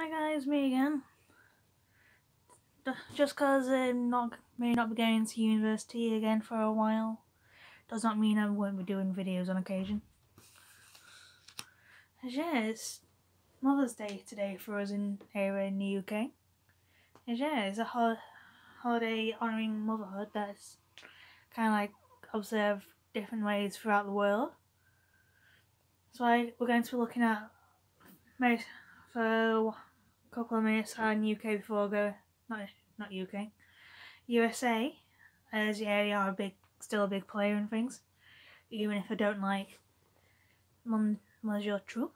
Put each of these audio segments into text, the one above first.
Hi guys, me again. Just cause I may not be going to university again for a while does not mean I won't be doing videos on occasion. Yeah, it's Mother's Day today for us here in the UK. It's a holiday honouring motherhood that's kind of like observed different ways throughout the world. So we're going to be looking at for a couple of minutes on UK before I go, not UK, USA, as yeah, they are still a big player in things, even if I don't like Monsieur Trump.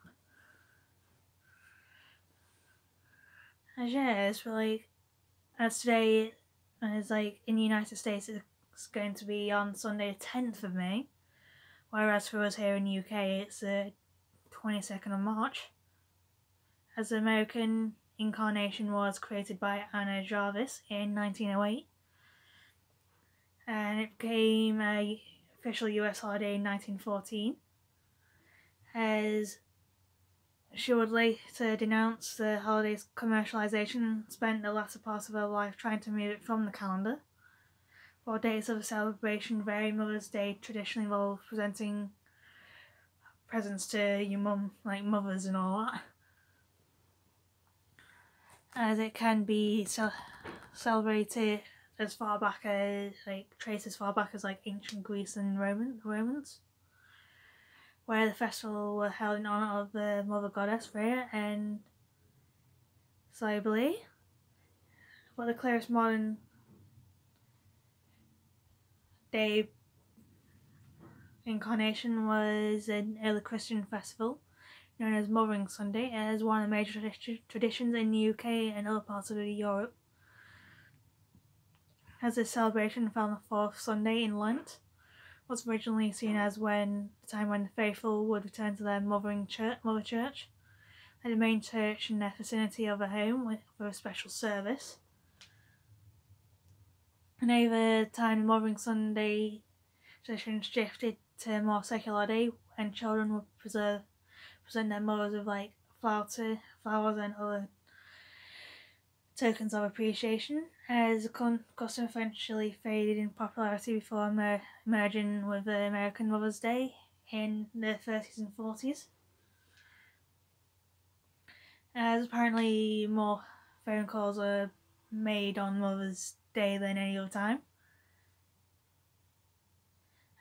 As yeah, it's as today, as like in the United States, it's going to be on Sunday the 10th of May, whereas for us here in the UK, it's the 22nd of March. As the American incarnation was created by Anna Jarvis in 1908, and it became a official US holiday in 1914, as she would later denounce the holiday's commercialisation and spent the latter part of her life trying to move it from the calendar. While days of celebration vary, Mother's Day traditionally involves presenting presents to your mum, like mothers and all that, as it can be celebrated as far back as traced as far back as ancient Greece and Romans, where the festival were held in honour of the mother goddess Freya and Cybele. But the clearest modern day incarnation was an early Christian festival known as Mothering Sunday, as one of the major traditions in the UK and other parts of Europe, as the celebration fell on the fourth Sunday in Lent. Was originally seen as the time when the faithful would return to their mother church, at the main church in their vicinity of their home for a special service. And over time, the Mothering Sunday tradition shifted to a more secular day, and children would present their mothers with flowers and other tokens of appreciation, as the custom eventually faded in popularity before merging with the American Mother's Day in the 30s and 40s. As apparently more phone calls are made on Mother's Day than any other time,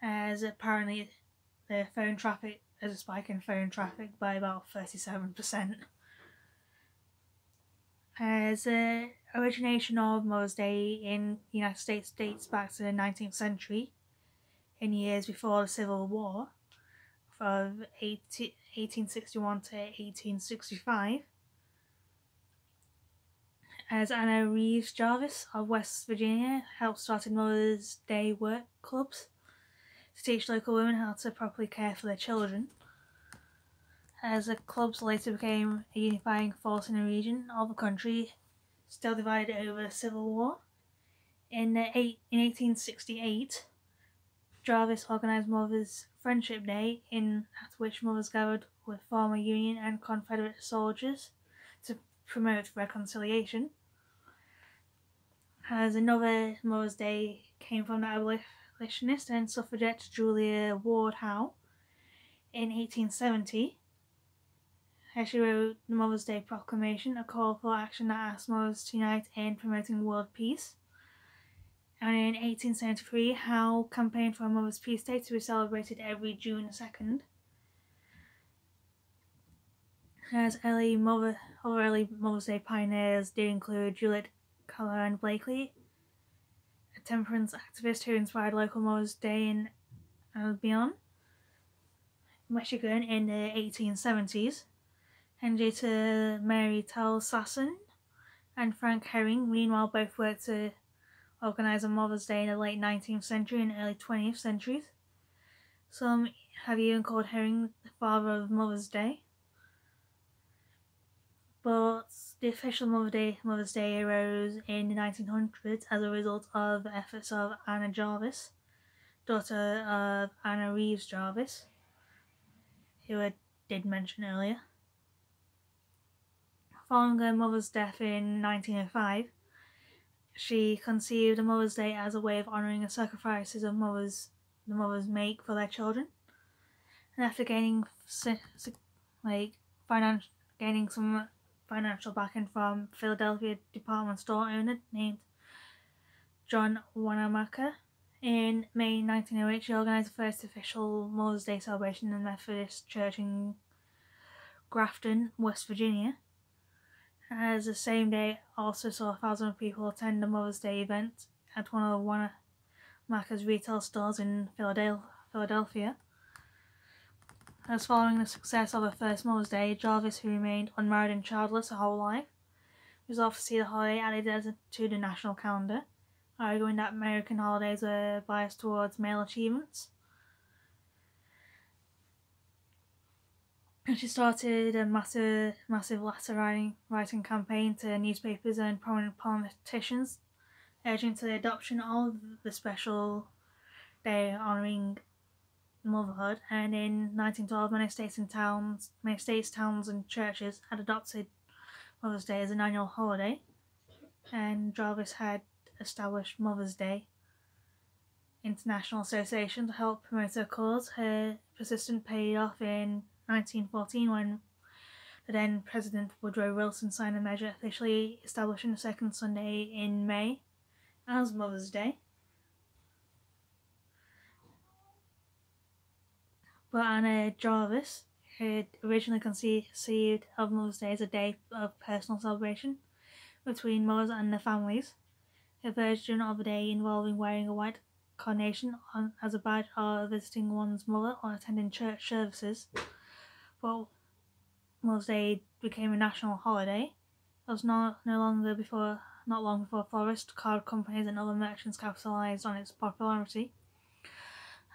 as apparently there's a spike in phone traffic by about 37%. As the origination of Mother's Day in the United States dates back to the 19th century, in years before the Civil War, from 1861 to 1865, as Anna Reeves Jarvis of West Virginia helped start Mother's Day work clubs to teach local women how to properly care for their children, as the clubs later became a unifying force in a region of the country still divided over the Civil War. In 1868, Jarvis organised Mothers' Friendship Day, at which mothers gathered with former Union and Confederate soldiers to promote reconciliation. As another Mother's Day came from the abolitionist and suffragette Julia Ward Howe in 1870, as she wrote the Mother's Day Proclamation, a call for action that asked mothers to unite in promoting world peace. And in 1873, Howe campaigned for a Mother's Peace Day to be celebrated every June 2nd. As other early Mother's Day pioneers did include Juliet Callahan Blakely, a temperance activist who inspired local Mother's Day in Albion, Michigan in the 1870s, and due to Mary Tell-Sasson and Frank Herring, meanwhile both worked to organise a Mother's Day in the late 19th century and early 20th centuries. Some have even called Herring the father of Mother's Day. But the official Mother's Day arose in the 1900s as a result of the efforts of Anna Jarvis, daughter of Anna Reeves Jarvis, who I did mention earlier, Following her mother's death in 1905, she conceived a Mother's Day as a way of honouring the sacrifices the mothers make for their children. And after gaining some financial backing from Philadelphia department store owner named John Wanamaker, in May 1908 she organised the first official Mother's Day celebration in the Methodist Church in Grafton, West Virginia. As the same day also saw thousands of people attend the Mother's Day event at one of Wanamaker's retail stores in Philadelphia. As following the success of her first Mother's Day, Jarvis, who remained unmarried and childless her whole life, resolved to see the holiday added to the national calendar, arguing that American holidays were biased towards male achievements. And she started a massive letter writing campaign to newspapers and prominent politicians, urging to the adoption of the special day honouring motherhood. And in 1912, many states, towns, and churches had adopted Mother's Day as an annual holiday, and Jarvis had established Mother's Day International Association to help promote her cause. Her persistence paid off in 1914 when the then President Woodrow Wilson signed a measure officially establishing the second Sunday in May as Mother's Day. But Anna Jarvis had originally conceived of Mother's Day as a day of personal celebration between mothers and their families, a version of a day involving wearing a white carnation as a badge of visiting one's mother or attending church services. But Mother's Day became a national holiday. It was not long before florist, card companies and other merchants capitalised on its popularity.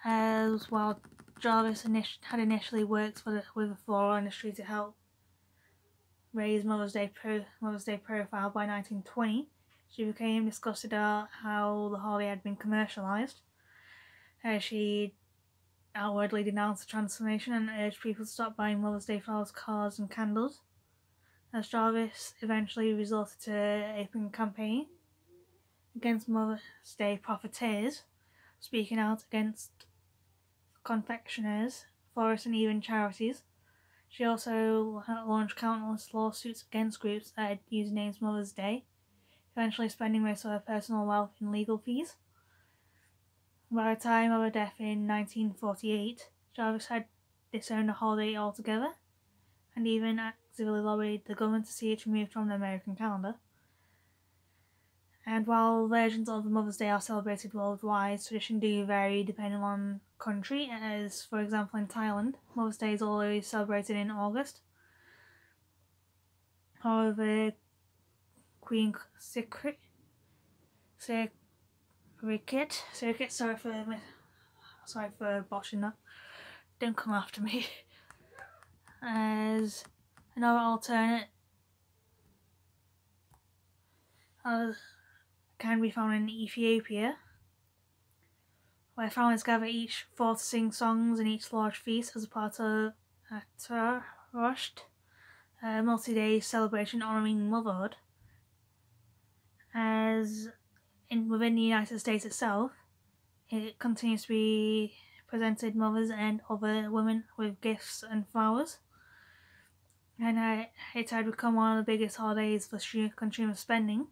As while Jarvis had initially worked with the floral industry to help raise Mother's Day profile, by 1920, she became disgusted at how the holiday had been commercialised. She outwardly denounced the transformation and urged people to stop buying Mother's Day flowers, cards and candles. As Jarvis eventually resorted to an open campaign against Mother's Day profiteers, speaking out against confectioners, florists and even charities. She also launched countless lawsuits against groups that had used names Mother's Day, eventually spending most of her personal wealth in legal fees. By the time of her death in 1948, Jarvis had disowned the holiday altogether, and even actively lobbied the government to see it removed from the American calendar. And while versions of Mother's Day are celebrated worldwide, traditions do vary depending on country, as for example in Thailand, Mother's Day is always celebrated in August. However, Queen Circuit, sorry for botching that, don't come after me, as another alternate can be found in Ethiopia, where families gather each fall to sing songs in each large feast as a part of a Tarosht, a multi-day celebration honouring motherhood. As within the United States itself, it continues to be presented mothers and other women with gifts and flowers, and it had become one of the biggest holidays for consumer spending,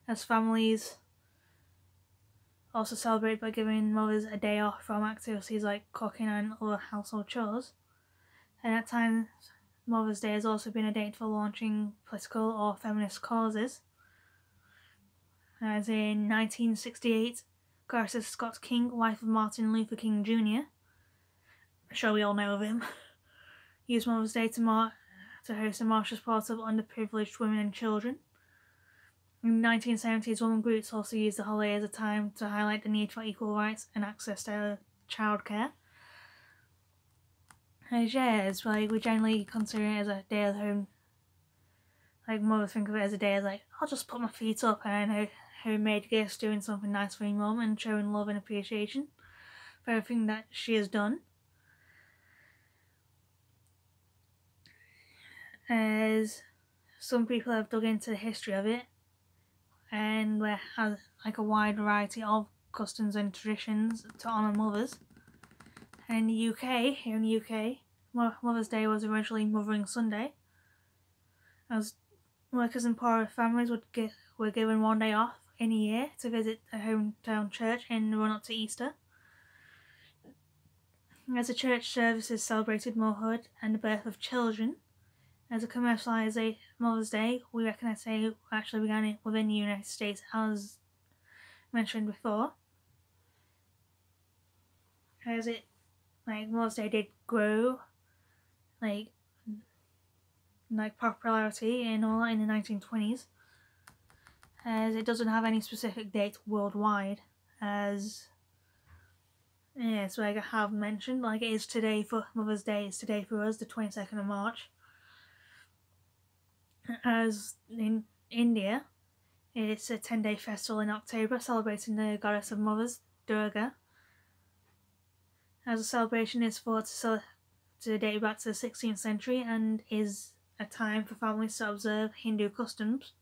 as families also celebrate by giving mothers a day off from activities like cooking and other household chores. And at times, Mother's Day has also been a date for launching political or feminist causes. As in 1968, Clarissa Scott King, wife of Martin Luther King Jr., I'm sure we all know of him, used Mother's Day to host a march as part of underprivileged women and children. In the 1970s, women groups also used the holiday as a time to highlight the need for equal rights and access to childcare. As we generally consider it as a day of home. Like mothers think of it as a day as I'll just put my feet up and homemade gifts, doing something nice for your mum and showing love and appreciation for everything that she has done. some people have dug into the history of it, and it has like a wide variety of customs and traditions to honour mothers. And in the UK, here in the UK, Mother's Day was originally Mothering Sunday, as workers in poorer families were given one day off in a year to visit their hometown church in the run-up to Easter. As the church services celebrated motherhood and the birth of children, as a commercialised Mother's Day, we reckon I'd say actually began it within the United States, as mentioned before. As it, like, Mother's Day did grow, like popularity and all in the 1920s, as it doesn't have any specific date worldwide, as so like I have mentioned, like it is today for Mother's Day, it's today for us, the 22nd of March. As in India, it's a 10-day festival in October celebrating the goddess of mothers, Durga. As the celebration is thought to date back to the 16th century and is a time for families to observe Hindu customs,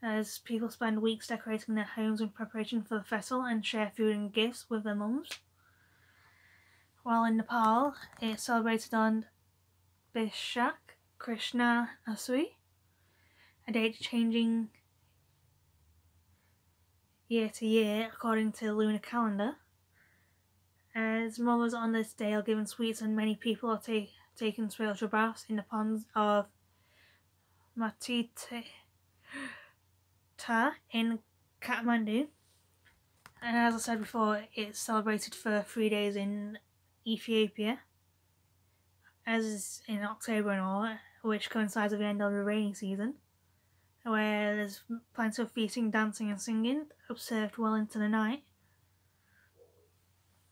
as people spend weeks decorating their homes in preparation for the festival and share food and gifts with their mums. While in Nepal, it's celebrated on Baishakh Krishna Asui, a date changing year to year according to the lunar calendar, as mothers on this day are given sweets and many people are taking spiritual baths in the ponds of Matita in Kathmandu. And as I said before, it's celebrated for 3 days in Ethiopia, as in October and all, which coincides with the end of the rainy season, where there's plenty of feasting, dancing and singing observed well into the night.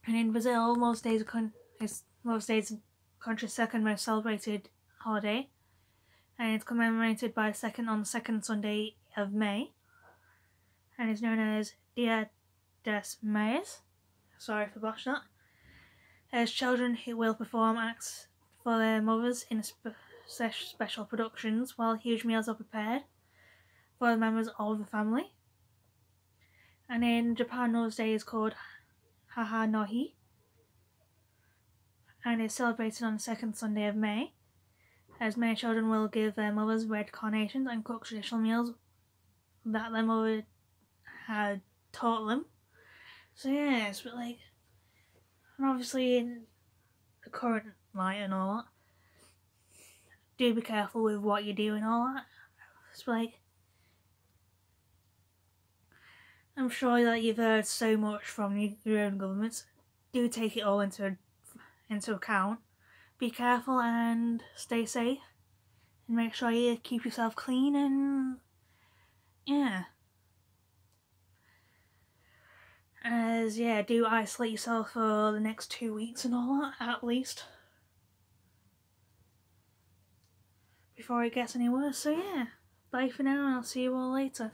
And in Brazil, Mother's Day is the country's second most celebrated holiday, and it's commemorated on the second Sunday of May, and is known as Dia das Mães. Sorry if I botched that. As children who will perform acts for their mothers in special productions, while huge meals are prepared for the members of the family. And in Japan, Mother's Day is called Haha no Hi, and is celebrated on the second Sunday of May, as many children will give their mothers red carnations and cook traditional meals that their mother had taught them. So yes, but like, and obviously in the current light and all that, do be careful with what you do and all that. It's like, I'm sure that you've heard so much from your own governments. Do take it all into account. Be careful and stay safe, and make sure you keep yourself clean, and yeah. Do isolate yourself for the next 2 weeks and all that, at least, before it gets any worse. So yeah, bye for now, and I'll see you all later.